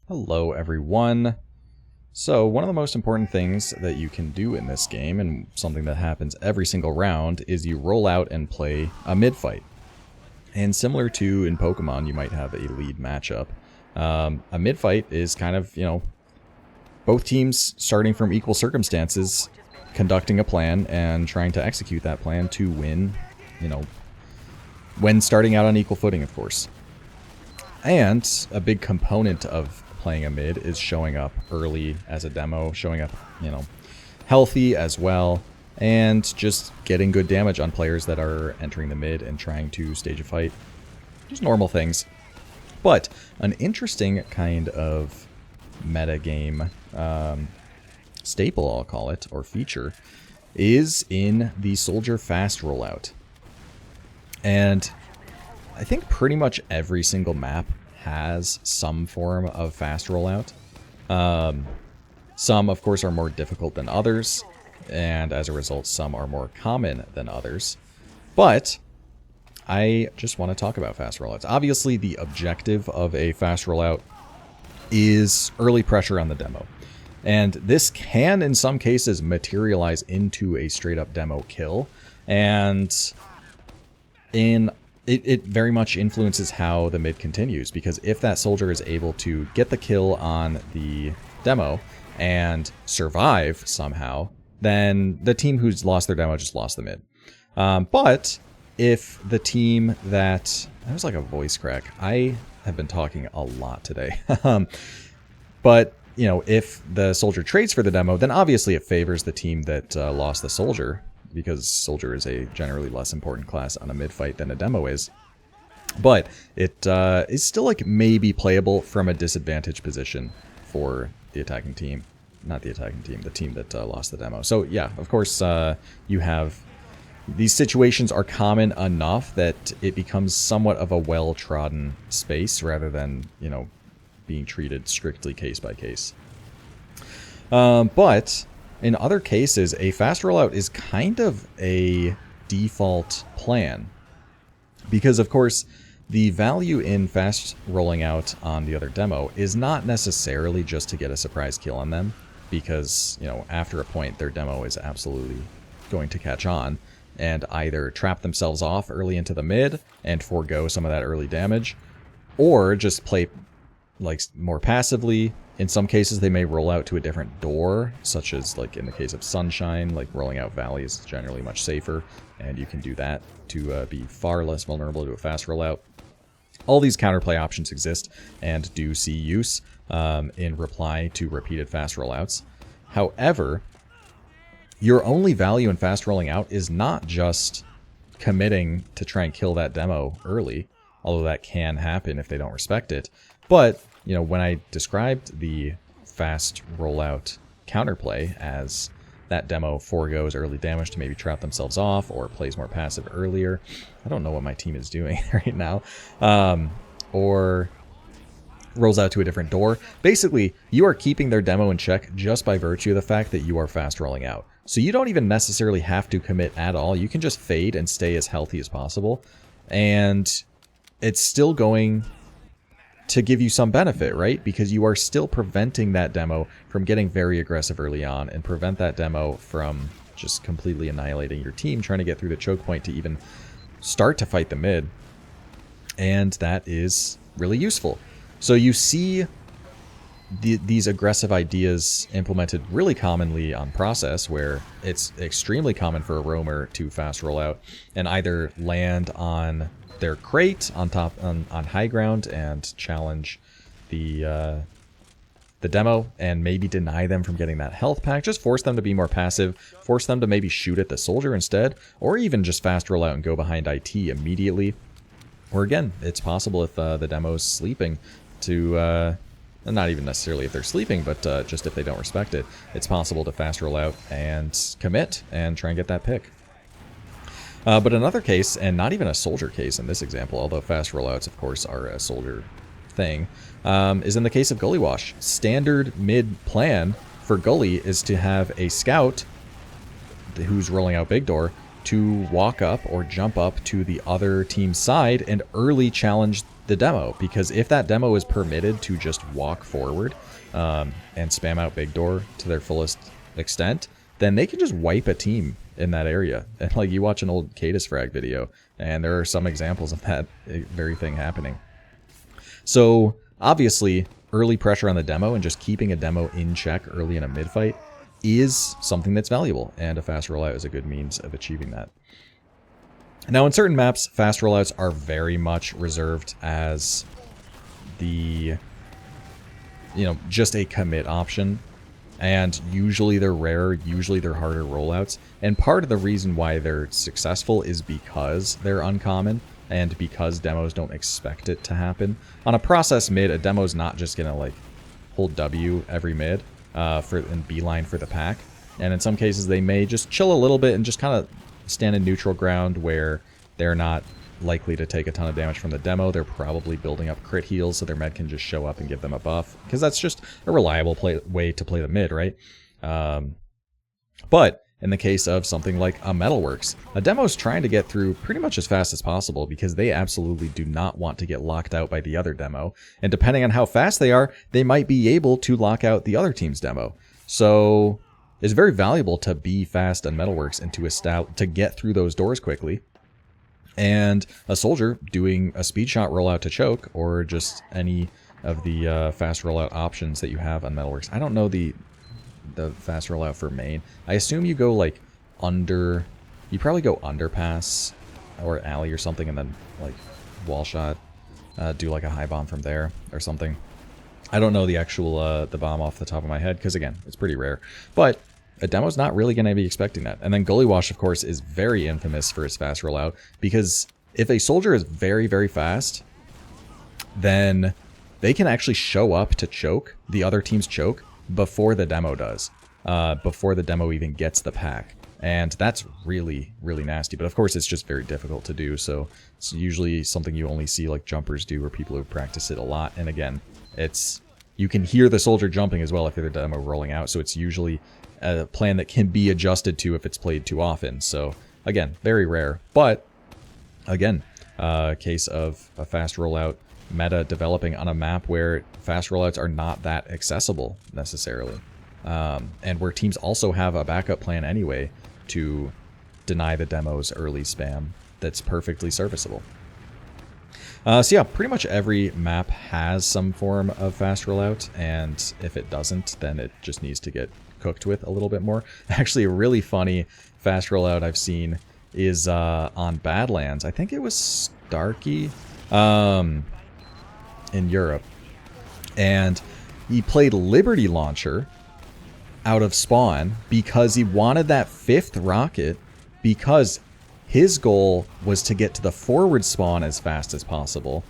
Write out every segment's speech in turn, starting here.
Hello everyone. So one of the most important things that you can do in this game, and something that happens every single round, is you roll out and play a mid-fight. And similar to in Pokemon, you might have a lead matchup. A mid-fight is kind of, both teams starting from equal circumstances, conducting a plan and trying to execute that plan to win, when starting out on equal footing, of course. And a big component of playing a mid is showing up early as a demo, showing up, healthy as well, and just getting good damage on players that are entering the mid and trying to stage a fight. Just normal things. But an interesting kind of metagame staple, I'll call it, or feature, is in the Soldier Fast Rollout. And I think pretty much every single map has some form of fast rollout. Some, of course, are more difficult than others, and as a result, some are more common than others. But I just want to talk about fast rollouts. Obviously, the objective of a fast rollout is early pressure on the demo. And this can, in some cases, materialize into a straight-up demo kill. And it very much influences how the mid continues, because if that soldier is able to get the kill on the demo and survive somehow, then the team who's lost their demo just lost the mid. But if the team that was like a voice crack. I have been talking a lot today. But if the soldier trades for the demo, then obviously it favors the team that lost the soldier, because soldier is a generally less important class on a mid-fight than a demo is. But it is still like maybe playable from a disadvantaged position for the attacking team. Not the attacking team, the team that lost the demo. So yeah, of course, you have... These situations are common enough that it becomes somewhat of a well-trodden space rather than, being treated strictly case by case. But in other cases, a fast rollout is kind of a default plan. Because, of course, the value in fast rolling out on the other demo is not necessarily just to get a surprise kill on them. Because, after a point, their demo is absolutely going to catch on and either trap themselves off early into the mid and forego some of that early damage, or just play like more passively. In some cases, they may roll out to a different door, such as like in the case of Sunshine, like rolling out Valley is generally much safer, and you can do that to be far less vulnerable to a fast rollout. All these counterplay options exist and do see use in reply to repeated fast rollouts. However, your only value in fast rolling out is not just committing to try and kill that demo early, although that can happen if they don't respect it. But, when I described the fast rollout counterplay as that demo foregoes early damage to maybe trap themselves off or plays more passive earlier. I don't know what my team is doing right now. Or rolls out to a different door. Basically, you are keeping their demo in check just by virtue of the fact that you are fast rolling out. So you don't even necessarily have to commit at all. You can just fade and stay as healthy as possible. And it's still going to give you some benefit, right? Because you are still preventing that demo from getting very aggressive early on and prevent that demo from just completely annihilating your team, trying to get through the choke point to even start to fight the mid. And that is really useful. So you see these aggressive ideas implemented really commonly on Process, where it's extremely common for a roamer to fast roll out and either land on their crate on high ground and challenge the demo and maybe deny them from getting that health pack, just force them to be more passive, force them to maybe shoot at the soldier instead, or even just fast roll out and go behind IT immediately. Or again, it's possible if the demo's sleeping to, not even necessarily if they're sleeping, but just if they don't respect it, it's possible to fast roll out and commit and try and get that pick. But another case, and not even a soldier case in this example, although fast rollouts, of course, are a soldier thing, is in the case of Gully Wash. Standard mid plan for Gully is to have a scout who's rolling out Big Door to walk up or jump up to the other team's side and early challenge the demo, because if that demo is permitted to just walk forward and spam out big door to their fullest extent, then they can just wipe a team in that area. And like, you watch an old Cadus Frag video, and there are some examples of that very thing happening. So obviously, early pressure on the demo and just keeping a demo in check early in a mid-fight is something that's valuable, and a fast rollout is a good means of achieving that. Now, in certain maps, fast rollouts are very much reserved as the, just a commit option. And usually they're rare, usually they're harder rollouts. And part of the reason why they're successful is because they're uncommon, and because demos don't expect it to happen. On a process mid, a demo's not just gonna like hold W every mid and beeline for the pack. And in some cases they may just chill a little bit and just kind of stand in neutral ground where they're not likely to take a ton of damage from the demo. They're probably building up crit heals so their med can just show up and give them a buff, because that's just a reliable way to play the mid, right? But in the case of something like a Metalworks, a demo is trying to get through pretty much as fast as possible, because they absolutely do not want to get locked out by the other demo. And depending on how fast they are, they might be able to lock out the other team's demo. So it's very valuable to be fast on Metalworks and to get through those doors quickly. And a soldier doing a speed shot rollout to choke, or just any of the fast rollout options that you have on Metalworks. I don't know the fast rollout for main. I assume you go like under, you probably go underpass or alley or something, and then like wall shot, do like a high bomb from there or something. I don't know the actual the bomb off the top of my head, because again, it's pretty rare. But a demo's not really going to be expecting that. And then Gully Wash, of course, is very infamous for its fast rollout, because if a soldier is very, very fast, then they can actually show up to choke the other team's choke before the demo does, before the demo even gets the pack. And that's really, really nasty. But of course, it's just very difficult to do. So it's usually something you only see like jumpers do, or people who practice it a lot. And again, you can hear the soldier jumping as well if the demo rolling out. So it's usually a plan that can be adjusted to if it's played too often. So again, very rare. But again, case of a fast rollout meta developing on a map where fast rollouts are not that accessible necessarily. And where teams also have a backup plan anyway to deny the demo's early spam that's perfectly serviceable. So yeah, pretty much every map has some form of fast rollout, and if it doesn't, then it just needs to get cooked with a little bit more. Actually, a really funny fast rollout I've seen is on Badlands. I think it was Starkey in Europe. And he played Liberty Launcher out of spawn because he wanted that 5th rocket, because his goal was to get to the forward spawn as fast as possible,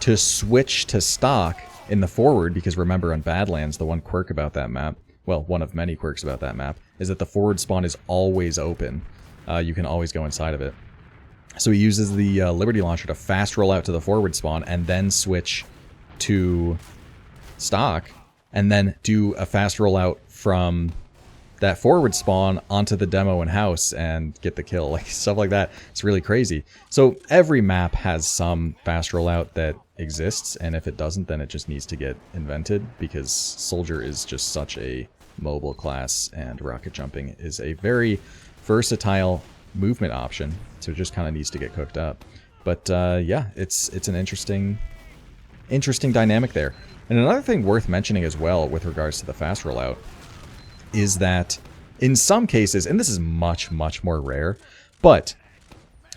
to switch to stock in the forward, because remember on Badlands, the one quirk about that map, well, one of many quirks about that map, is that the forward spawn is always open. You can always go inside of it. So he uses the Liberty Launcher to fast roll out to the forward spawn and then switch to stock, and then do a fast rollout from that forward spawn onto the demo and house and get the kill, like stuff like that. It's really crazy. So every map has some fast rollout that exists, and if it doesn't, then it just needs to get invented, because soldier is just such a mobile class, and rocket jumping is a very versatile movement option, so it just kind of needs to get cooked up. But yeah, it's an interesting dynamic there. And another thing worth mentioning as well with regards to the fast rollout is that in some cases, and this is much, much more rare, but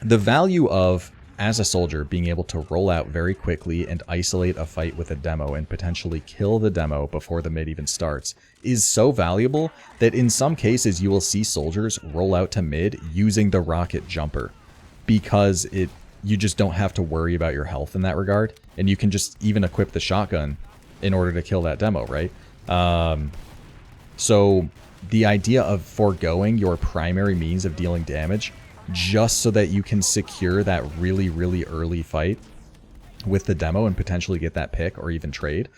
the value of, as a soldier, being able to roll out very quickly and isolate a fight with a demo and potentially kill the demo before the mid even starts is so valuable that in some cases you will see soldiers roll out to mid using the rocket jumper, because you just don't have to worry about your health in that regard, and you can just even equip the shotgun in order to kill that demo, right? So the idea of foregoing your primary means of dealing damage just so that you can secure that really, really early fight with the demo and potentially get that pick or even trade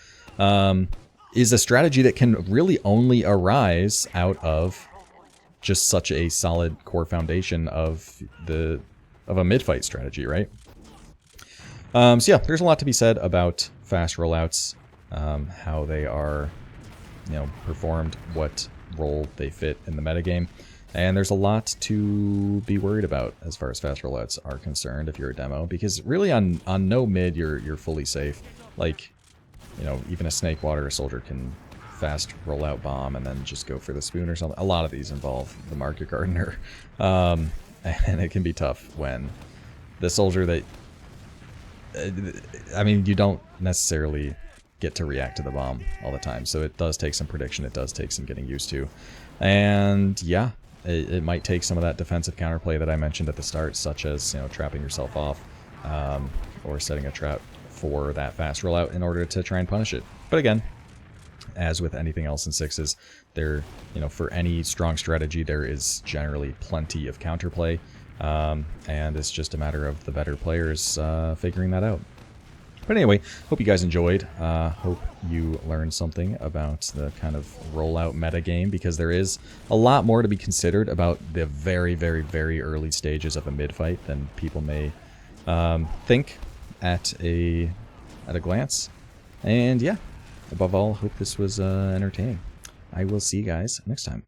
is a strategy that can really only arise out of just such a solid core foundation of a mid-fight strategy, right? So yeah, there's a lot to be said about fast rollouts, how they are, performed, what role they fit in the metagame. And there's a lot to be worried about as far as fast rollouts are concerned if you're a demo, because really on no mid you're fully safe. Like, even a snake water or soldier can fast rollout bomb and then just go for the spoon or something. A lot of these involve the market gardener, and it can be tough when the soldier that you don't necessarily get to react to the bomb all the time, so it does take some prediction, it does take some getting used to. And yeah, it might take some of that defensive counterplay that I mentioned at the start, such as, trapping yourself off, or setting a trap for that fast rollout in order to try and punish it. But again, as with anything else in sixes, there, for any strong strategy, there is generally plenty of counterplay, and it's just a matter of the better players figuring that out. But anyway, hope you guys enjoyed. Hope you learned something about the kind of rollout metagame, because there is a lot more to be considered about the very, very, very early stages of a mid-fight than people may think at a glance. And yeah, above all, hope this was entertaining. I will see you guys next time.